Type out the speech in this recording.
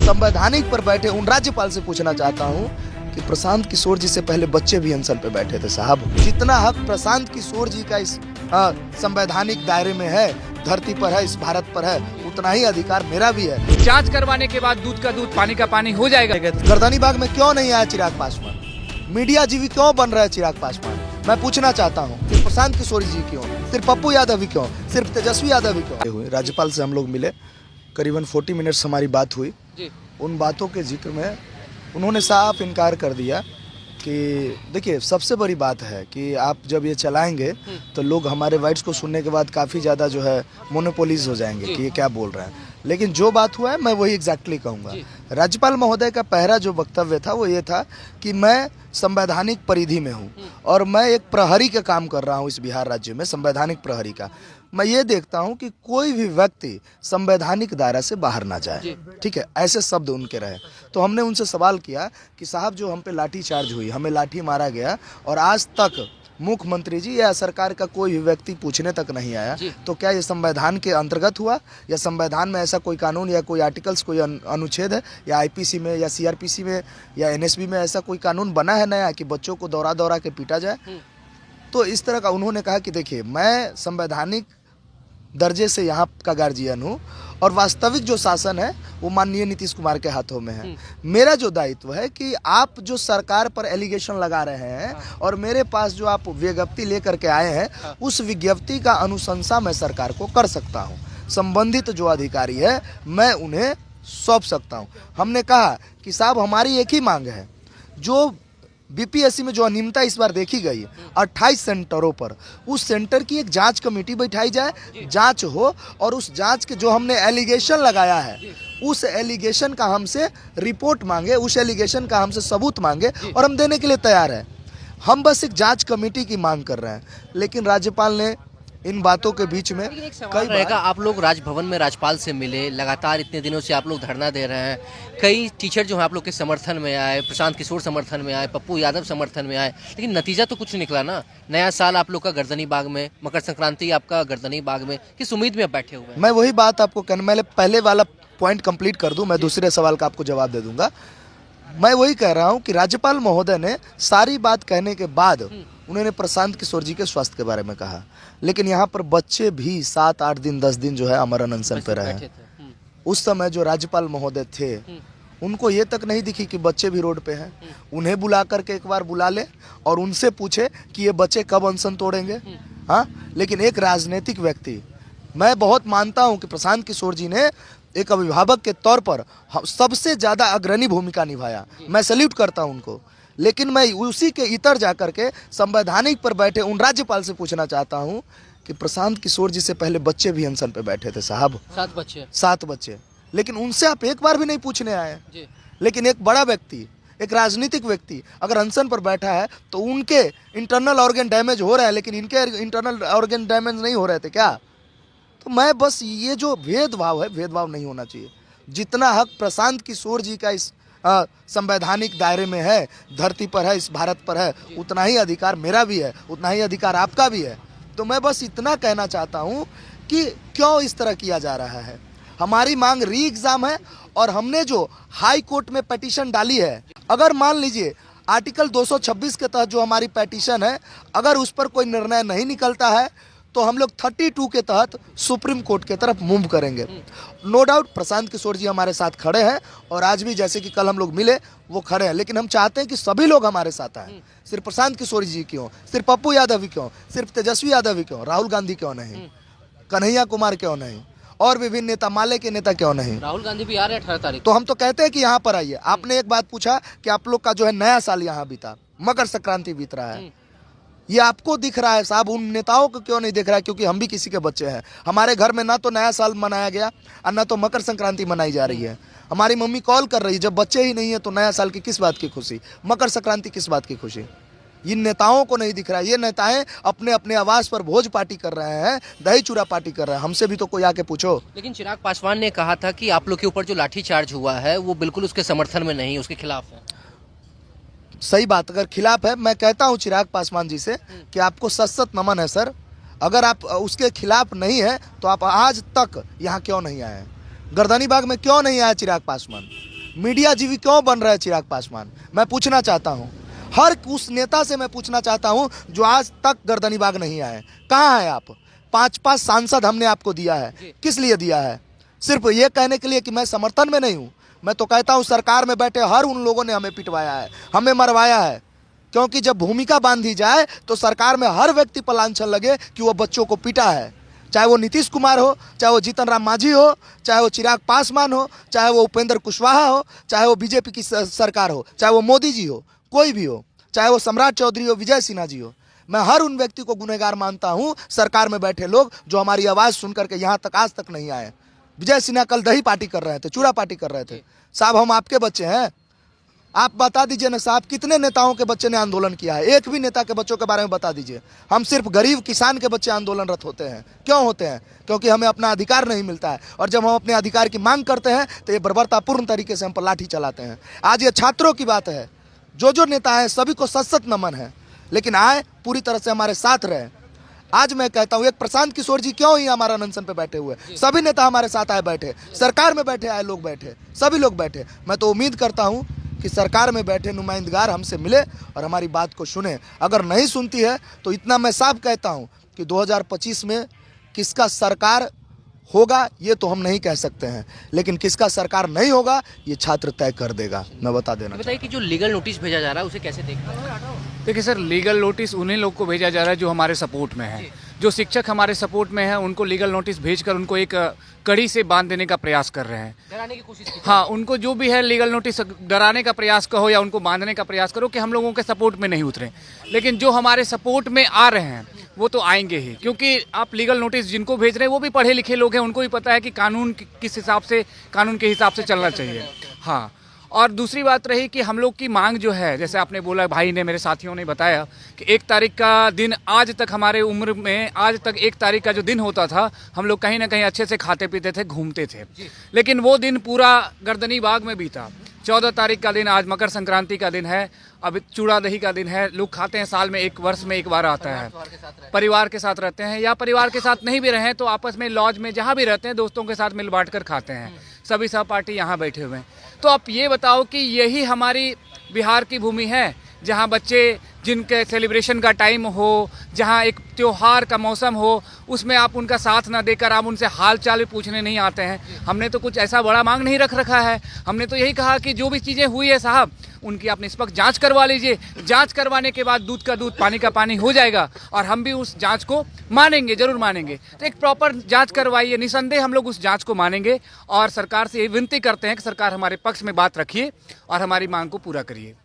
संवैधानिक पर बैठे उन राज्यपाल से पूछना चाहता हूं कि प्रशांत किशोर जी से पहले बच्चे भी अनशन पे बैठे थे साहब। जितना हक प्रशांत किशोर जी का इस संवैधानिक दायरे में है, धरती पर है, इस भारत पर है, उतना ही अधिकार मेरा भी है। जांच करवाने के बाद दूध का दूध पानी का पानी हो जाएगा। गर्दनी बाग में क्यों नहीं आया चिराग पासवान? मीडिया जीवी क्यों बन रहा है चिराग पासवान? मैं पूछना चाहता हूँ कि प्रशांत किशोर जी क्यों, सिर्फ पप्पू यादव ही क्यों, सिर्फ तेजस्वी यादव ही क्यों हुए? राज्यपाल से हम लोग मिले, करीबन 40 मिनट्स हमारी बात हुई। उन बातों के जिक्र में उन्होंने साफ इनकार कर दिया कि देखिए, सबसे बड़ी बात है कि आप जब ये चलाएंगे तो लोग हमारे वाइट्स को सुनने के बाद काफ़ी ज़्यादा जो है मोनोपोलीज हो जाएंगे कि ये क्या बोल रहे हैं। लेकिन जो बात हुआ है मैं वही एग्जैक्टली कहूँगा। राज्यपाल महोदय का पहला जो वक्तव्य था वो ये था कि मैं संवैधानिक परिधि में हूँ और मैं एक प्रहरी का काम कर रहा हूँ इस बिहार राज्य में, संवैधानिक प्रहरी का। मैं ये देखता हूँ कि कोई भी व्यक्ति संवैधानिक दायरा से बाहर ना जाए, ठीक है, ऐसे शब्द उनके रहे। तो हमने उनसे सवाल किया कि साहब, जो हम पे लाठी चार्ज हुई, हमें लाठी मारा गया और आज तक मुख्यमंत्री जी या सरकार का कोई भी व्यक्ति पूछने तक नहीं आया, तो क्या ये संविधान के अंतर्गत हुआ या संविधान में ऐसा कोई कानून या कोई आर्टिकल्स, कोई अनुच्छेद है या आईपीसी में या सीआरपीसी में या एनएसबी में ऐसा कोई कानून बना है नया कि बच्चों को दौड़ा दौड़ा के पीटा जाए? तो इस तरह का उन्होंने कहा कि देखिए, मैं संवैधानिक दर्जे से यहाँ का गार्जियन हूँ और वास्तविक जो शासन है वो माननीय नीतीश कुमार के हाथों में है। मेरा जो दायित्व है कि आप जो सरकार पर एलिगेशन लगा रहे हैं और मेरे पास जो आप विज्ञप्ति लेकर के आए हैं, उस विज्ञप्ति का अनुशंसा मैं सरकार को कर सकता हूँ। संबंधित जो अधिकारी है मैं उन्हें सौंप सकता हूँ। हमने कहा कि साहब, हमारी एक ही मांग है, जो बीपीएससी में जो अनियमितता इस बार देखी गई 28 सेंटरों पर, उस सेंटर की एक जांच कमेटी बैठाई जाए, जांच हो और उस जांच के जो हमने एलिगेशन लगाया है उस एलिगेशन का हमसे रिपोर्ट मांगे, उस एलिगेशन का हमसे सबूत मांगे और हम देने के लिए तैयार हैं। हम बस एक जांच कमेटी की मांग कर रहे हैं। लेकिन राज्यपाल ने इन बातों के बीच में कई रहेगा, आप लोग राजभवन में राज्यपाल से मिले, लगातार इतने दिनों से आप लोग धरना दे रहे हैं, कई टीचर जो हैं आप लोग के समर्थन में आए, प्रशांत किशोर समर्थन में आए, पप्पू यादव समर्थन में आए, लेकिन नतीजा तो कुछ निकला ना। नया साल आप लोग का गर्दनी बाग में, मकर संक्रांति आपका गर्दनी बाग में, किस उम्मीद में आप बैठे हुए हैं? मैं वही बात आपको कहना, मैं पहले वाला पॉइंट कंप्लीट कर दूं, मैं दूसरे सवाल का आपको जवाब दे दूंगा। मैं वही कह रहा हूं कि राज्यपाल महोदय ने सारी बात कहने के बाद उन्होंने प्रशांत किशोर जी के स्वास्थ्य के बारे में कहा, लेकिन यहाँ पर बच्चे भी 7, 8 दिन 10 दिन जो है अमरण अनशन पे रहे। उस समय जो राज्यपाल महोदय थे उनको ये तक नहीं दिखी कि बच्चे भी रोड पे हैं। उन्हें बुला करके एक बार बुला ले और उनसे पूछे कि ये बच्चे कब अनशन तोड़ेंगे। हाँ, लेकिन एक राजनीतिक व्यक्ति, मैं बहुत मानता हूँ कि प्रशांत किशोर जी ने एक अभिभावक के तौर पर सबसे ज़्यादा अग्रणी भूमिका निभाया, मैं सैल्यूट करता हूँ उनको। लेकिन मैं उसी के इतर जाकर के संवैधानिक पर बैठे उन राज्यपाल से पूछना चाहता हूँ कि प्रशांत किशोर जी से पहले बच्चे भी अनशन पे बैठे थे साहब, 7 बच्चे, लेकिन उनसे आप एक बार भी नहीं पूछने आए। लेकिन एक बड़ा व्यक्ति, एक राजनीतिक व्यक्ति अगर अनशन पर बैठा है तो उनके इंटरनल ऑर्गन डैमेज हो रहा है, लेकिन इनके इंटरनल ऑर्गन डैमेज नहीं हो रहे थे क्या? तो मैं बस, ये जो भेदभाव है, भेदभाव नहीं होना चाहिए। जितना हक प्रशांत किशोर जी का इस संवैधानिक दायरे में है, धरती पर है, इस भारत पर है, उतना ही अधिकार मेरा भी है, उतना ही अधिकार आपका भी है। तो मैं बस इतना कहना चाहता हूँ कि क्यों इस तरह किया जा रहा है। हमारी मांग री एग्जाम है और हमने जो हाई कोर्ट में पिटीशन डाली है, अगर मान लीजिए आर्टिकल 226 के तहत जो हमारी पिटीशन है, अगर उस पर कोई निर्णय नहीं निकलता है तो हम लोग 32 के तहत सुप्रीम कोर्ट की तरफ मूव करेंगे। नो डाउट प्रशांत किशोर जी हमारे साथ खड़े हैं और आज भी जैसे कि कल हम लोग मिले वो खड़े हैं, लेकिन हम चाहते हैं कि सभी लोग हमारे साथ आए। सिर्फ प्रशांत किशोर जी क्यों, सिर्फ पप्पू यादव ही क्यों, सिर्फ तेजस्वी यादव ही क्यों, राहुल गांधी क्यों नहीं, कन्हैया कुमार क्यों नहीं, और विभिन्न नेता, माले के नेता क्यों नहीं? राहुल गांधी भी आ रहे हैं 18 तारीख। तो हम तो कहते हैं कि यहाँ पर आइए। आपने एक बात पूछा कि आप लोग का जो है नया साल यहाँ बीता, मकर संक्रांति बीत रहा है, ये आपको दिख रहा है साहब, उन नेताओं को क्यों नहीं दिख रहा है? क्योंकि हम भी किसी के बच्चे हैं। हमारे घर में ना तो नया साल मनाया गया और ना तो मकर संक्रांति मनाई जा रही है। हमारी मम्मी कॉल कर रही है, जब बच्चे ही नहीं है तो नया साल की किस बात की खुशी, मकर संक्रांति किस बात की खुशी? इन नेताओं को नहीं दिख रहा है। ये नेताएं अपने अपने आवास पर भोज पार्टी कर रहे हैं, दही चूड़ा पार्टी कर रहे हैं। हमसे भी तो कोई आके पूछो। लेकिन चिराग पासवान ने कहा था कि आप लोग के ऊपर जो लाठीचार्ज हुआ है वो बिल्कुल उसके समर्थन में नहीं, उसके खिलाफ है। सही बात, अगर खिलाफ है, मैं कहता हूं चिराग पासवान जी से कि आपको सत नमन है सर। अगर आप उसके खिलाफ नहीं है तो आप आज तक यहाँ क्यों नहीं आए? गर्दनी बाग में क्यों नहीं आया चिराग पासवान? मीडिया जीवी क्यों बन रहा है चिराग पासवान? मैं पूछना चाहता हूँ, हर उस नेता से मैं पूछना चाहता हूँ जो आज तक गर्दनीबाग नहीं आए। कहाँ है आप? 5-5 सांसद हमने आपको दिया है, किस लिए दिया है? सिर्फ ये कहने के लिए कि मैं समर्थन में नहीं हूँ? मैं तो कहता हूँ सरकार में बैठे हर उन लोगों ने हमें पिटवाया है, हमें मरवाया है। क्योंकि जब भूमिका बांधी जाए तो सरकार में हर व्यक्ति पर लांछन लगे कि वो बच्चों को पीटा है, चाहे वो नीतीश कुमार हो, चाहे वो जीतन राम मांझी हो, चाहे वो चिराग पासवान हो, चाहे वो उपेंद्र कुशवाहा हो, चाहे वो बीजेपी की सरकार हो, चाहे वो मोदी जी हो, कोई भी हो, चाहे वो सम्राट चौधरी हो, विजय सिन्हा जी हो। मैं हर उन व्यक्ति को गुनहगार मानता हूँ सरकार में बैठे लोग जो हमारी आवाज़ सुन करके यहाँ तक आज तक नहीं आए। विजय सिन्हा कल दही पार्टी कर रहे थे, चूड़ा पार्टी कर रहे थे। साहब हम आपके बच्चे हैं, आप बता दीजिए ना साहब, कितने नेताओं के बच्चे ने आंदोलन किया है? एक भी नेता के बच्चों के बारे में बता दीजिए। हम सिर्फ गरीब किसान के बच्चे आंदोलनरत होते हैं। क्यों होते हैं? क्योंकि हमें अपना अधिकार नहीं मिलता है, और जब हम अपने अधिकार की मांग करते हैं तो ये बर्बरतापूर्ण तरीके से हम पर लाठी चलाते हैं। आज ये छात्रों की बात है, जो नेता हैं सभी को सत नमन है, लेकिन आए पूरी तरह से हमारे साथ रहे। आज मैं कहता हूँ, एक प्रशांत किशोर जी क्यों ही हमारा अनशन पे बैठे हुए? सभी नेता हमारे साथ आए बैठे, सरकार में बैठे आए लोग बैठे, सभी लोग बैठे। मैं तो उम्मीद करता हूँ कि सरकार में बैठे नुमाइंदगार हमसे मिले और हमारी बात को सुने। अगर नहीं सुनती है तो इतना मैं साफ कहता हूँ कि 2025 में किसका सरकार होगा ये तो हम नहीं कह सकते हैं, लेकिन किसका सरकार नहीं होगा ये छात्र तय कर देगा। मैं बता देना। बताइए कि जो लीगल नोटिस भेजा जा रहा है उसे कैसे देख रहे हैं? देखिए सर, लीगल नोटिस उन्हीं लोग को भेजा जा रहा है जो हमारे सपोर्ट में है। जो शिक्षक हमारे सपोर्ट में है उनको लीगल नोटिस भेजकर उनको एक कड़ी से बांध देने का प्रयास कर रहे हैं, डराने की कोशिश की। हाँ, उनको जो भी है लीगल नोटिस डराने का प्रयास कहो या उनको बांधने का प्रयास करो कि हम लोगों के सपोर्ट में नहीं उतरे। लेकिन जो हमारे सपोर्ट में आ रहे हैं वो तो आएंगे ही, क्योंकि आप लीगल नोटिस जिनको भेज रहे हैं वो भी पढ़े लिखे लोग हैं, उनको भी पता है कि कानून किस हिसाब से, कानून के हिसाब से चलना चाहिए। हाँ, और दूसरी बात रही कि हम लोग की मांग जो है, जैसे आपने बोला, भाई ने, मेरे साथियों ने बताया कि 1 तारीख का दिन, आज तक हमारे उम्र में आज तक 1 तारीख का जो दिन होता था, हम लोग कहीं ना कहीं अच्छे से खाते पीते थे, घूमते थे, लेकिन वो दिन पूरा गर्दनी बाग में बीता। 14 तारीख का दिन, आज मकर संक्रांति का दिन है, अब चूड़ा दही का दिन है, लोग खाते हैं, साल में एक वर्ष में एक बार आता है, परिवार के साथ रहते हैं, या परिवार के साथ नहीं भी रहें तो आपस में लॉज में जहाँ भी रहते हैं दोस्तों के साथ मिल बांट कर खाते हैं। सभी सहपाठी यहाँ बैठे हुए हैं। तो आप ये बताओ कि यही हमारी बिहार की भूमि है जहाँ बच्चे, जिनके सेलिब्रेशन का टाइम हो, जहाँ एक त्योहार का मौसम हो, उसमें आप उनका साथ ना देकर आप उनसे हाल चाल भी पूछने नहीं आते हैं। हमने तो कुछ ऐसा बड़ा मांग नहीं रखा है। हमने तो यही कहा कि जो भी चीज़ें हुई है साहब, उनकी आप निष्पक्ष जांच करवा लीजिए। जांच करवाने के बाद दूध का दूध, पानी का पानी हो जाएगा, और हम भी उस जांच को मानेंगे, जरूर मानेंगे। तो एक प्रॉपर जांच करवाइए, निसंदेह हम लोग उस जांच को मानेंगे, और सरकार से ये विनती करते हैं कि सरकार हमारे पक्ष में बात रखिए और हमारी मांग को पूरा करिए।